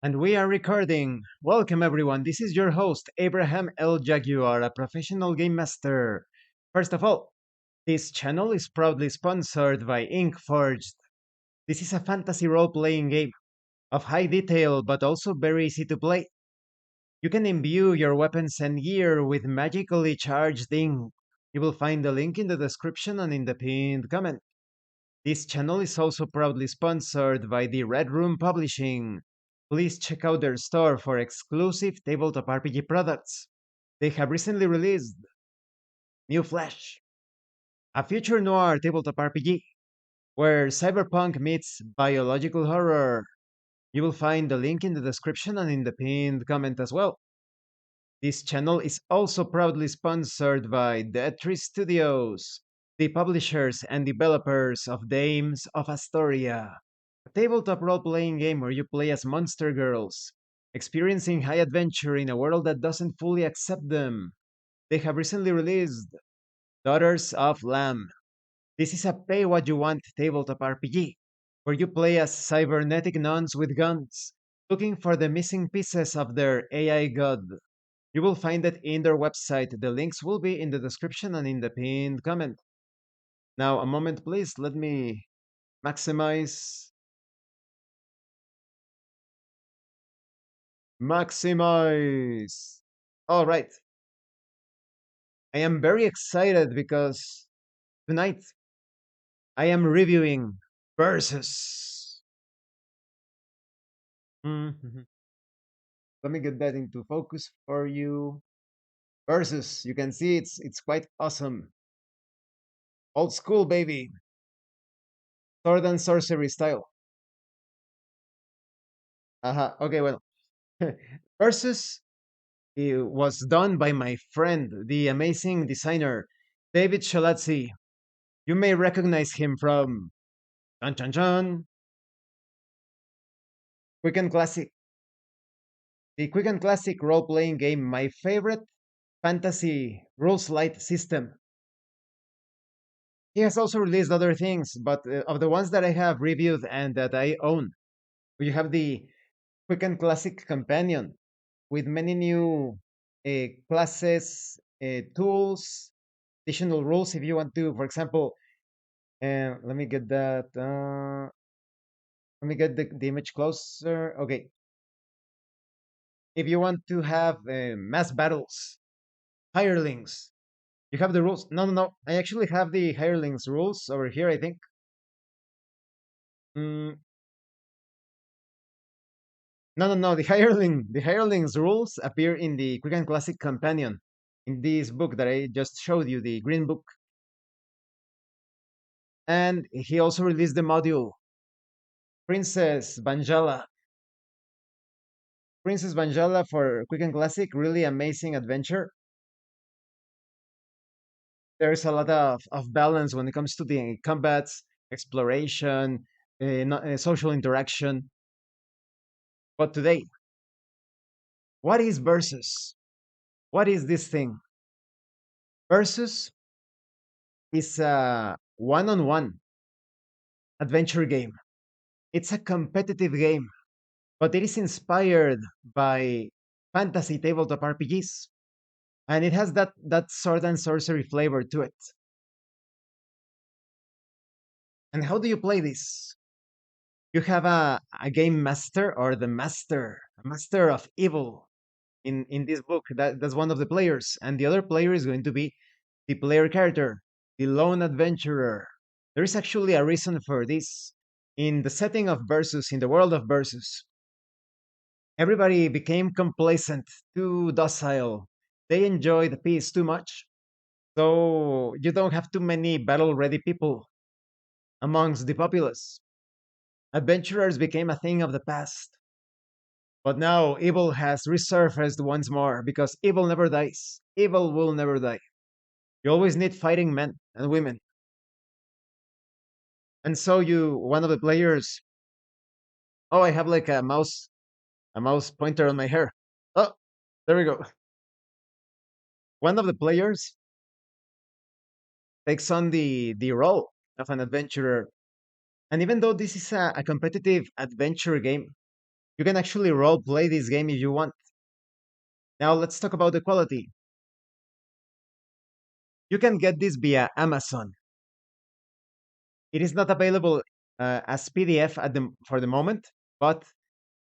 And we are recording. Welcome, everyone. This is your host, Abraham L. Jaguar, a professional game master. First of all, this channel is proudly sponsored by Inkforged. This is a fantasy role playing game of high detail but also very easy to play. You can imbue your weapons and gear with magically charged ink. You will find the link in the description and in the pinned comment. This channel is also proudly sponsored by the Red Room Publishing. Please check out their store for exclusive tabletop RPG products. They have recently released New Flash, a future noir tabletop RPG where cyberpunk meets biological horror. You will find the link in the description and in the pinned comment as well. This channel is also proudly sponsored by Dead Tree Studios, the publishers and developers of Dames of Asstoria, a tabletop role playing game where you play as monster girls, experiencing high adventure in a world that doesn't fully accept them. They have recently released Daughters of Lamb. This is a pay what you want tabletop RPG, where you play as cybernetic nuns with guns, looking for the missing pieces of their AI god. You will find it in their website. The links will be in the description and in the pinned comment. Now, a moment, please. Let me maximize. Maximize. All right. I am very excited because tonight I am reviewing Versus. Mhm. Let me get that into focus for you. Versus. You can see it's quite awesome. Old school, baby. Sword and sorcery style. Okay, well. Versus it was done by my friend, the amazing designer David Shalazzi. You may recognize him from Chan Chan Chan, Quick and Classic. The Quick and Classic role playing game, my favorite fantasy rules light system. He has also released other things, but of the ones that I have reviewed and that I own, you have the Quick and Classic Companion with many new classes, tools, additional rules if you want to, for example, let me get that. Let me get the image closer. Okay. If you want to have mass battles, hirelings, you have the rules. No, no, no. I actually have the hirelings rules over here, I think. Mm, no, no, no. The hirelings rules appear in the Quick and Classic Companion in this book that I just showed you, the green book. And he also released the module Princess Banjala. Princess Banjala for Quick and Classic, really amazing adventure. There's a lot of balance when it comes to the combats, exploration, social interaction. But today, what is Versus? What is this thing? Versus is a one on one adventure game. It's a competitive game, but it is inspired by fantasy tabletop RPGs. And it has that sword and sorcery flavor to it. And how do you play this? You have a game master or the master, a master of evil in this book. That's one of the players, and the other player is going to be the player character, the lone adventurer. There is actually a reason for this. In the setting of Versus, in the world of Versus, everybody became complacent, too docile. They enjoy the peace too much, so you don't have too many battle-ready people amongst the populace. Adventurers became a thing of the past. But now evil has resurfaced once more because evil never dies. Evil will never die. You always need fighting men and women. And so one of the players, oh, I have like a mouse pointer on my hair. Oh, there we go. One of the players takes on the role of an adventurer. And even though this is a competitive adventure game, You can actually role play this game if you want. Now let's talk about the quality. You can get this via Amazon. It is not available as PDF for the moment, but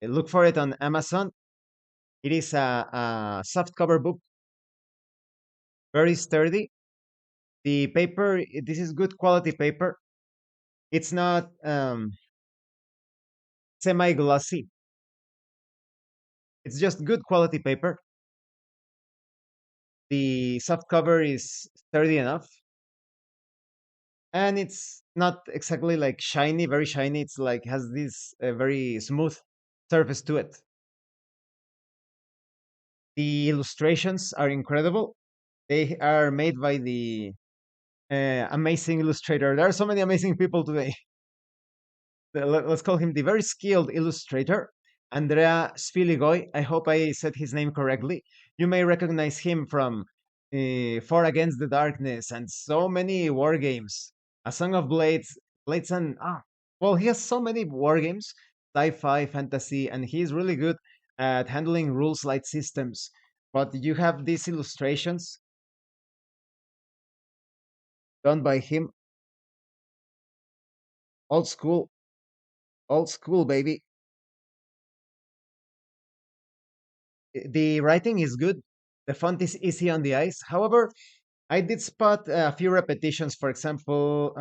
look for it on Amazon. It is a soft cover book, very sturdy. The paper, this is good quality paper. It's not semi glossy. It's just good quality paper. The soft cover is sturdy enough, and it's not exactly like shiny, very shiny. It's like has this very smooth surface to it. The illustrations are incredible. They are made by the amazing illustrator. There are so many amazing people today. Let's call him the very skilled illustrator, Andrea Sfiligoy. I hope I said his name correctly. You may recognize him from Far Against the Darkness and so many war games. A Song of Blades, Blades and well, he has so many war games, sci-fi, fantasy, and he's really good at handling rules light systems. But you have these illustrations done by him, old school, old school, baby. The writing is good. The font is easy on the eyes. However, I did spot a few repetitions. For example,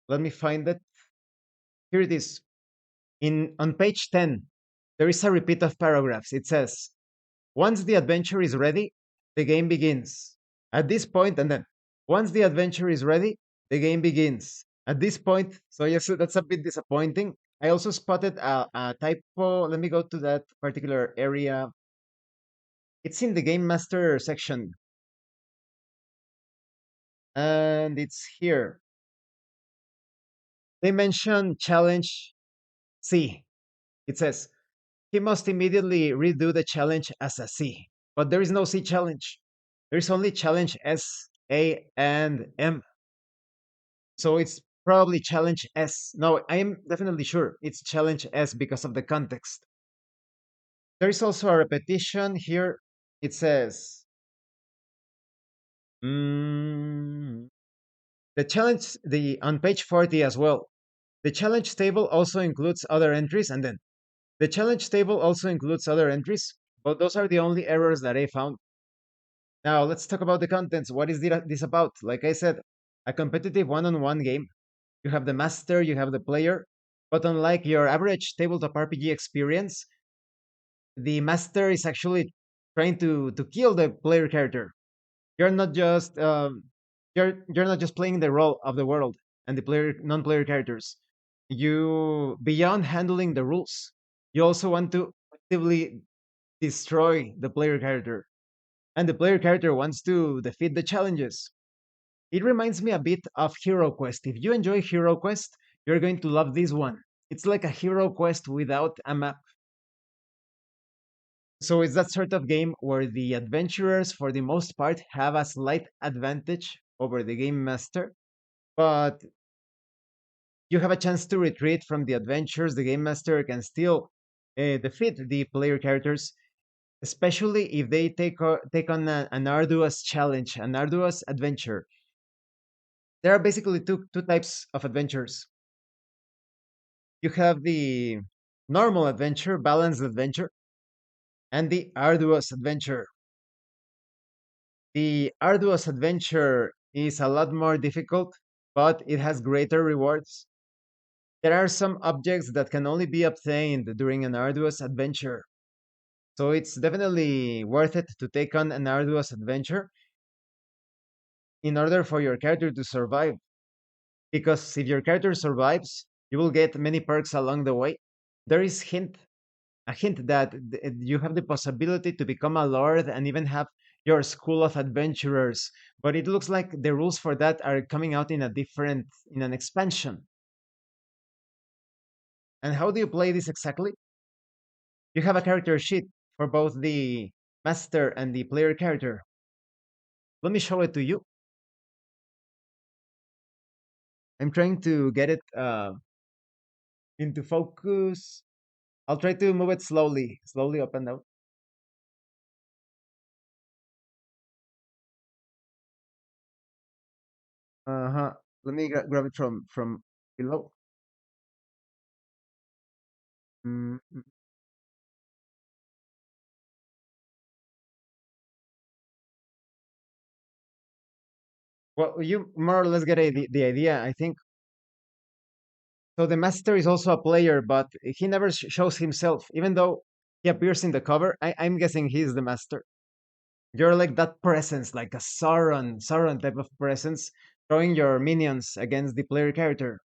let me find it. Here it is. In on page 10, there is a repeat of paragraphs. It says, "Once the adventure is ready, the game begins." At this point, and then, "Once the adventure is ready, the game begins." At this point, so yes, that's a bit disappointing. I also spotted a typo. Let me go to that particular area. It's in the game master section, and it's here. They mention challenge C. It says he must immediately redo the challenge as a C, but there is no C challenge. There is only challenge S, A, and M. So it's probably challenge S. No, I am definitely sure it's challenge S because of the context. There is also a repetition here. It says, mm, the challenge the on page 40 as well. The challenge table also includes other entries, and then the challenge table also includes other entries, but those are the only errors that I found. Now let's talk about the contents. What is this about? Like I said, a competitive one-on-one game. You have the master, you have the player, but unlike your average tabletop RPG experience, the master is actually trying to kill the player character. You're not just you're not just playing the role of the world and the player non-player characters. You beyond handling the rules, you also want to actively destroy the player character, and the player character wants to defeat the challenges. It reminds me a bit of HeroQuest. If you enjoy HeroQuest, you're going to love this one. It's like a HeroQuest without a map. So it's that sort of game where the adventurers, for the most part, have a slight advantage over the game master, but you have a chance to retreat from the adventures. The game master can still defeat the player characters, especially if they take on an arduous challenge, an arduous adventure. There are basically two types of adventures. You have the normal adventure, balanced adventure, and the arduous adventure. The arduous adventure is a lot more difficult, but it has greater rewards. There are some objects that can only be obtained during an arduous adventure. So it's definitely worth it to take on an arduous adventure in order for your character to survive. Because if your character survives, you will get many perks along the way. There is a hint that you have the possibility to become a lord and even have your school of adventurers. But it looks like the rules for that are coming out in an expansion. And how do you play this exactly? You have a character sheet for both the master and the player character. Let me show it to you. I'm trying to get it. into focus. I'll try to move it slowly, slowly up and down. Uh-huh. Let me grab it from below. Mm, mm. Well, you more or less get the idea, I think. So the master is also a player, but he never shows himself, even though he appears in the cover. I'm guessing he's the master. You're like that presence, like a Sauron type of presence, throwing your minions against the player character.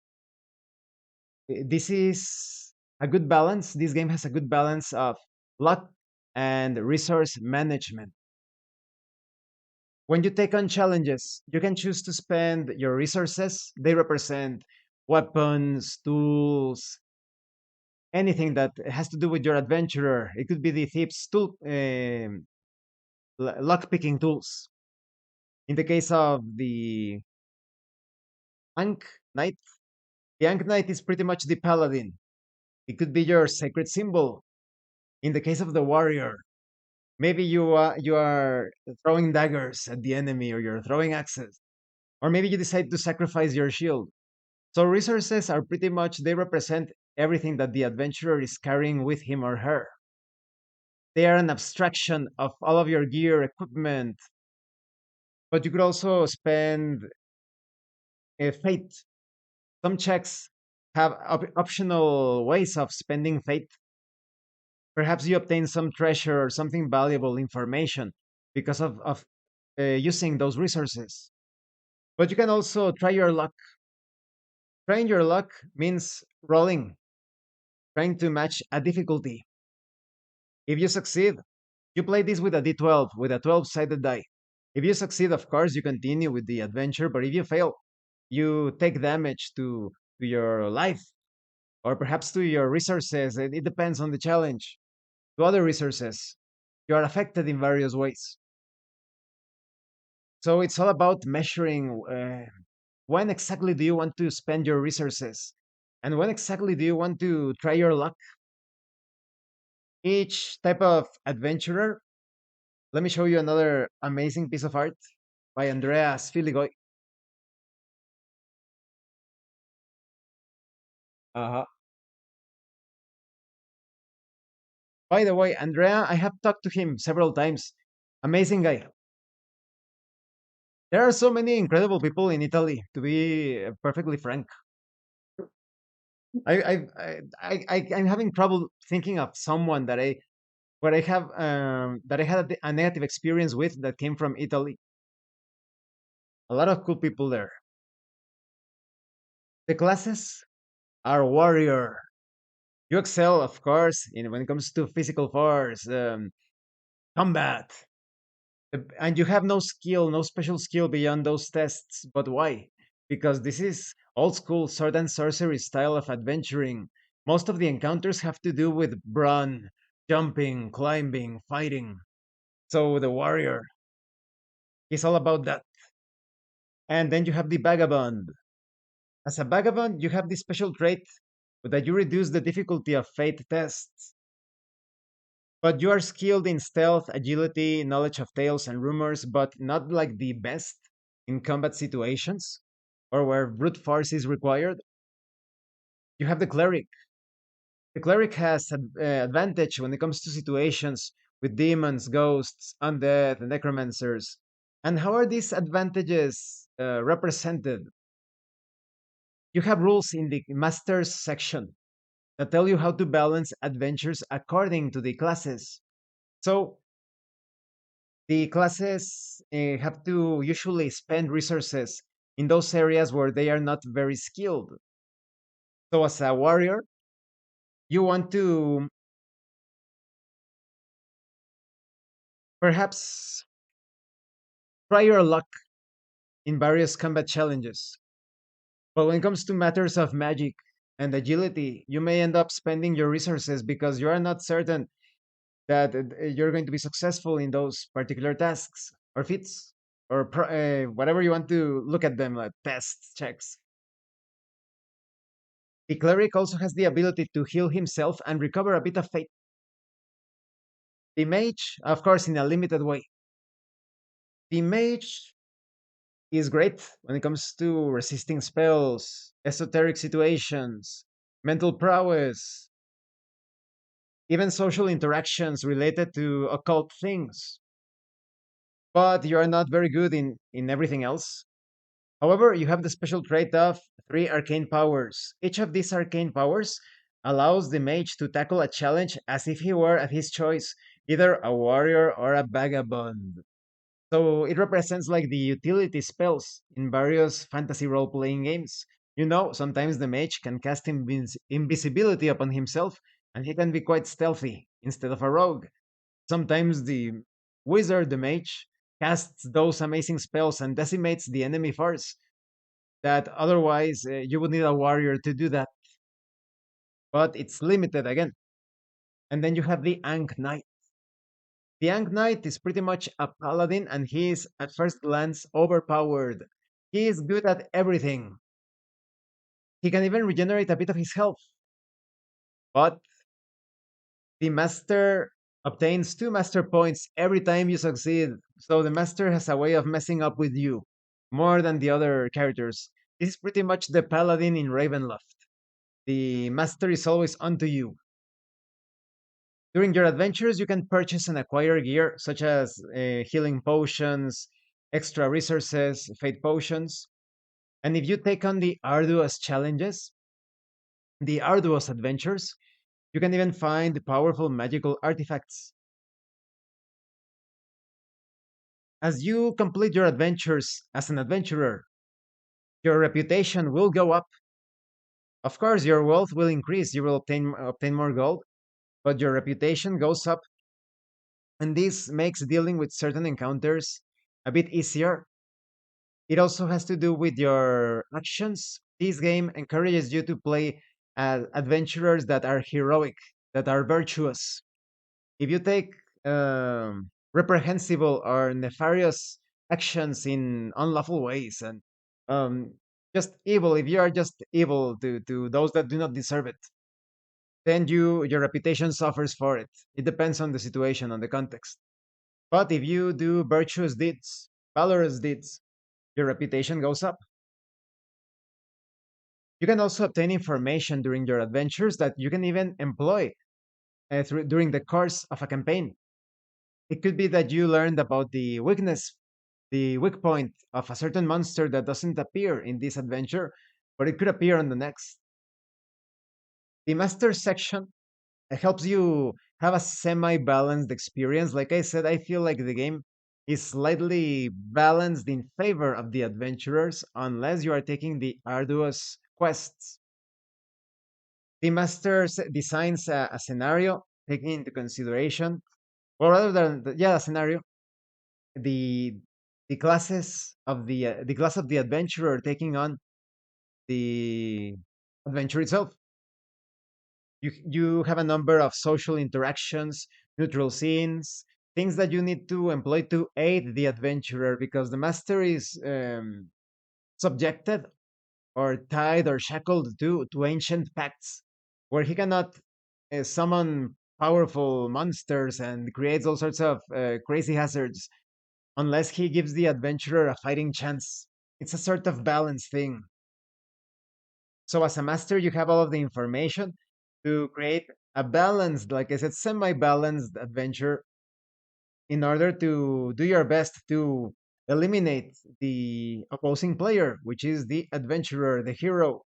This is a good balance. This game has a good balance of luck and resource management. When you take on challenges, you can choose to spend your resources. They represent weapons, tools, anything that has to do with your adventurer. It could be the thief's tool, luck picking tools. In the case of the Ankh Knight, the Ankh Knight is pretty much the paladin. It could be your sacred symbol. In the case of the warrior, maybe you are throwing daggers at the enemy, or you're throwing axes, or maybe you decide to sacrifice your shield. So resources are pretty much, they represent everything that the adventurer is carrying with him or her. They are an abstraction of all of your gear, equipment, but you could also spend fate. Some checks have optional ways of spending fate. Perhaps you obtain some treasure or something valuable information because of using those resources. But you can also try your luck. Trying your luck means rolling, trying to match a difficulty. If you succeed, you play this with a d12, with a 12-sided die. If you succeed, of course, you continue with the adventure, but if you fail, you take damage to your life, or perhaps to your resources. It depends on the challenge. To other resources, you are affected in various ways. So it's all about measuring when exactly do you want to spend your resources, and when exactly do you want to try your luck. Each type of adventurer. Let me show you another amazing piece of art by Andreas Filigoy. Uh-huh. By the way, Andrea, I have talked to him several times. Amazing guy. There are so many incredible people in Italy, to be perfectly frank. I'm having trouble thinking of someone that I have that I had a negative experience with that came from Italy. A lot of cool people there. The classes are warrior. You excel, of course, in when it comes to physical force, combat, and you have no skill, no special skill beyond those tests. But why? Because this is old school sword and sorcery style of adventuring. Most of the encounters have to do with brawn, jumping, climbing, fighting. So the warrior is all about that. And then you have the vagabond. As a vagabond, you have this special trait that you reduce the difficulty of fate tests. But you are skilled in stealth, agility, knowledge of tales and rumors, but not like the best in combat situations or where brute force is required. You have the cleric. The cleric has an advantage when it comes to situations with demons, ghosts, undead, and necromancers. And how are these advantages represented? You have rules in the masters section that tell you how to balance adventures according to the classes. So the classes have to usually spend resources in those areas where they are not very skilled. So, as a warrior, you want to perhaps try your luck in various combat challenges. But when it comes to matters of magic and agility, you may end up spending your resources because you are not certain that you're going to be successful in those particular tasks or feats or whatever you want to look at them, like tests, checks. The cleric also has the ability to heal himself and recover a bit of faith. The mage, of course, in a limited way. The mage is great when it comes to resisting spells, esoteric situations, mental prowess, even social interactions related to occult things. But you are not very good in everything else. However, you have the special trait of three arcane powers. Each of these arcane powers allows the mage to tackle a challenge as if he were at his choice, either a warrior or a vagabond. So it represents like the utility spells in various fantasy role playing games. You know, sometimes the mage can cast invisibility upon himself, and he can be quite stealthy instead of a rogue. Sometimes the wizard, the mage, casts those amazing spells and decimates the enemy force that otherwise you would need a warrior to do that, but it's limited again. And then you have the Ankh Knight. The Ankh Knight is pretty much a paladin, and he is at first glance overpowered. He is good at everything. He can even regenerate a bit of his health, but the master obtains two master points every time you succeed. So the master has a way of messing up with you more than the other characters. This is pretty much the paladin in Ravenloft. The master is always onto you. During your adventures, you can purchase and acquire gear such as healing potions, extra resources, fate potions. And if you take on the arduous challenges, the arduous adventures, you can even find powerful magical artifacts. As you complete your adventures as an adventurer, your reputation will go up. Of course, your wealth will increase, you will obtain more gold, but your reputation goes up, and this makes dealing with certain encounters a bit easier. It also has to do with your actions. This game encourages you to play as adventurers that are heroic, that are virtuous. If you take reprehensible or nefarious actions in unlawful ways and um, just evil, if you are just evil to those that do not deserve it, then your reputation suffers for it. It depends on the situation, on the context. But if you do virtuous deeds, valorous deeds, your reputation goes up. You can also obtain information during your adventures that you can even employ during the course of a campaign. It could be that you learned about the weak point of a certain monster that doesn't appear in this adventure, but it could appear on the next. The master section helps you have a semi balanced experience. Like I said, I feel like the game is slightly balanced in favor of the adventurers unless you are taking the arduous quests. The master designs a scenario taking into consideration, or rather than yeah, a scenario, the the classes of the class of the adventurer taking on the adventure itself. You have a number of social interactions, neutral scenes, things that you need to employ to aid the adventurer because the master is subjected or tied or shackled to ancient pacts where he cannot summon powerful monsters and creates all sorts of crazy hazards unless he gives the adventurer a fighting chance. It's a sort of balance thing. So as a master, you have all of the information to create a balanced, like I said, semi-balanced adventure in order to do your best to eliminate the opposing player, which is the adventurer, the hero.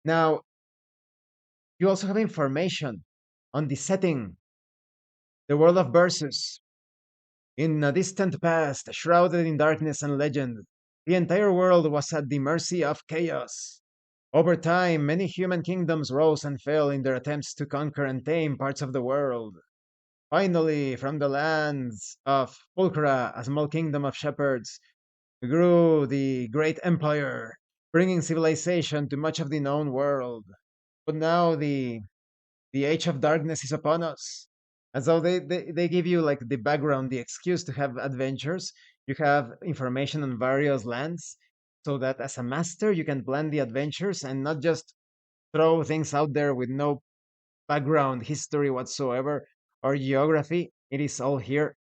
Now, you also have information on the setting, the world of Versus. In a distant past, shrouded in darkness and legend, the entire world was at the mercy of chaos. Over time, many human kingdoms rose and fell in their attempts to conquer and tame parts of the world. Finally, from the lands of Pulchra, a small kingdom of shepherds, grew the great empire, bringing civilization to much of the known world. But now the age of darkness is upon us. And so they give you like the background, the excuse to have adventures. You have information on various lands. so that as a master you can plan the adventures and not just throw things out there with no background history whatsoever or geography. It is all here.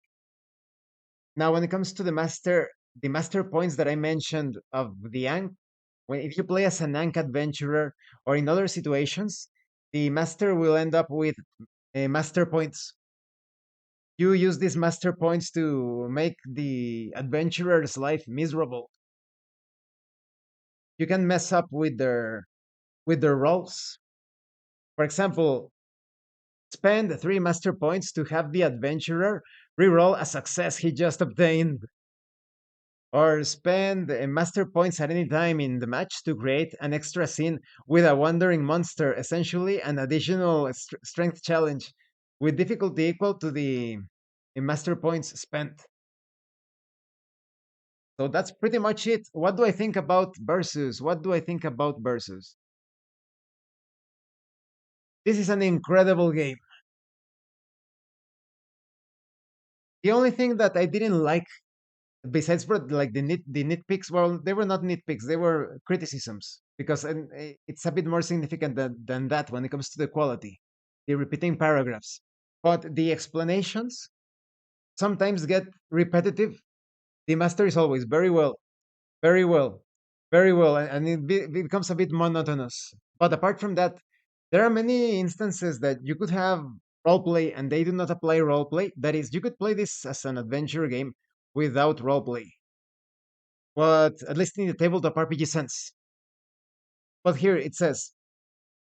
Now, when it comes to the master points that I mentioned of the Ankh, when if you play as an Ankh adventurer or in other situations, the master will end up with master points. You use these master points to make the adventurer's life miserable. You can mess up with their rolls. For example, spend 3 master points to have the adventurer reroll a success he just obtained, or spend master points at any time in the match to create an extra scene with a wandering monster, essentially an additional strength challenge with difficulty equal to the master points spent. So that's pretty much it. What do I think about Versus? What do I think about Versus? This is an incredible game. The only thing that I didn't like, besides for like the nitpicks, well, they were not nitpicks; they were criticisms because it's a bit more significant than that when it comes to the quality, the repeating paragraphs. But the explanations sometimes get repetitive. The master is always very well, very well, very well, and it becomes a bit monotonous. But apart from that, there are many instances that you could have roleplay and they do not apply roleplay. That is, you could play this as an adventure game without roleplay, but at least in the tabletop RPG sense. But here it says,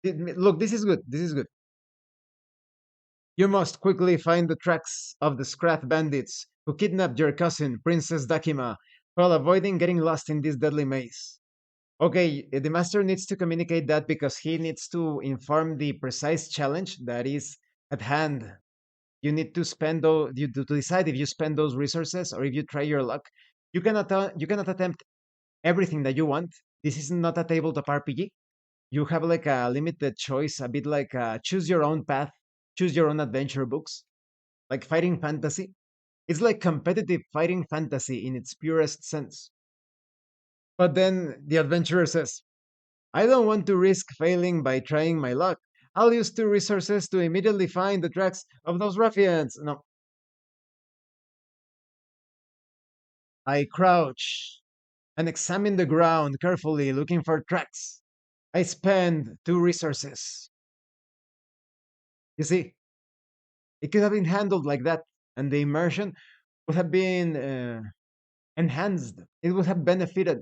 look, this is good. This is good. You must quickly find the tracks of the Scrath bandits who kidnapped your cousin, Princess Dakima, while avoiding getting lost in this deadly maze. Okay, the master needs to communicate that because he needs to inform the precise challenge that is at hand. You need to spend those, to decide if you spend those resources or if you try your luck. You cannot attempt everything that you want. This is not a tabletop RPG. You have like a limited choice, a bit like choose your own path, choose your own adventure books, like fighting fantasy. It's like competitive fighting fantasy in its purest sense. But then the adventurer says, I don't want to risk failing by trying my luck. I'll use 2 resources to immediately find the tracks of those ruffians. No, I crouch and examine the ground carefully, looking for tracks. I spend 2 resources. You see, it could have been handled like that, and the immersion would have been enhanced. It would have benefited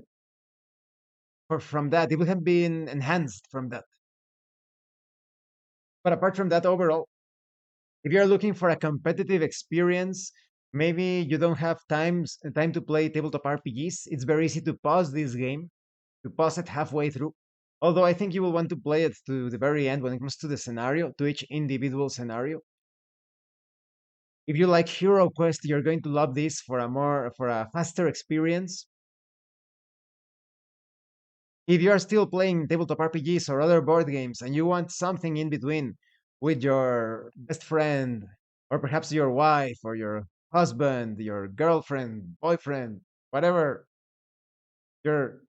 from that. It would have been enhanced from that. But apart from that, overall, if you're looking for a competitive experience, maybe you don't have time to play tabletop RPGs. It's very easy to pause this game, to pause it halfway through. Although I think you will want to play it to the very end when it comes to the scenario, to each individual scenario. If you like HeroQuest, you're going to love this for a faster experience. If you are still playing tabletop RPGs or other board games and you want something in between with your best friend or perhaps your wife or your husband, your girlfriend, boyfriend, whatever, your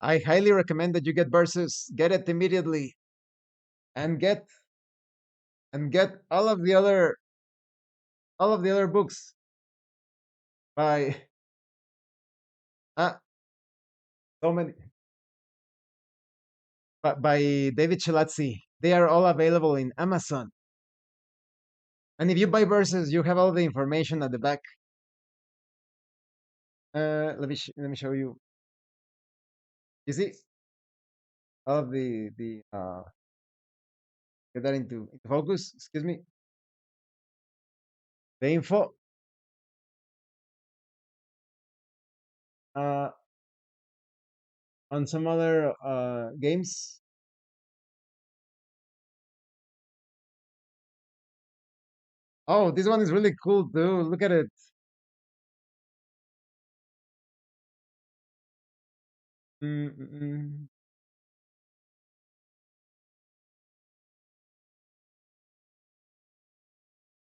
I highly recommend that you get Versus, get it immediately and get all of the other books by uh, so many by David Chelazzi. They are all available in Amazon. And if you buy Versus, you have all the information at the back. Let me show you. You see all of the get that into focus. Excuse me. The info. Uh, on some other games. Oh, this one is really cool too. Look at it. Mm, mm, mm.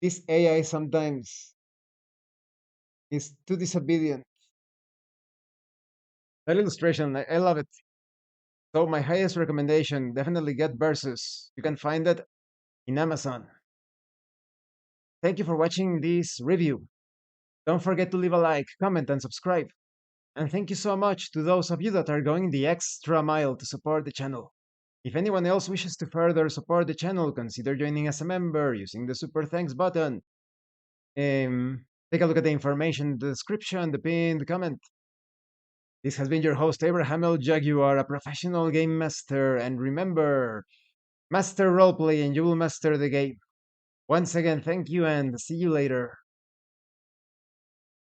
This AI sometimes is too disobedient. That illustration, I love it. So my highest recommendation, definitely get Versus. You can find it in Amazon. Thank you for watching this review. Don't forget to leave a like, comment, and subscribe. And thank you so much to those of you that are going the extra mile to support the channel. If anyone else wishes to further support the channel, consider joining as a member using the super thanks button. Take a look at the information in the description, the pinned comment. This has been your host, Abraham L. Jaguar, a professional game master, and remember, master roleplay and you will master the game. Once again, thank you and see you later.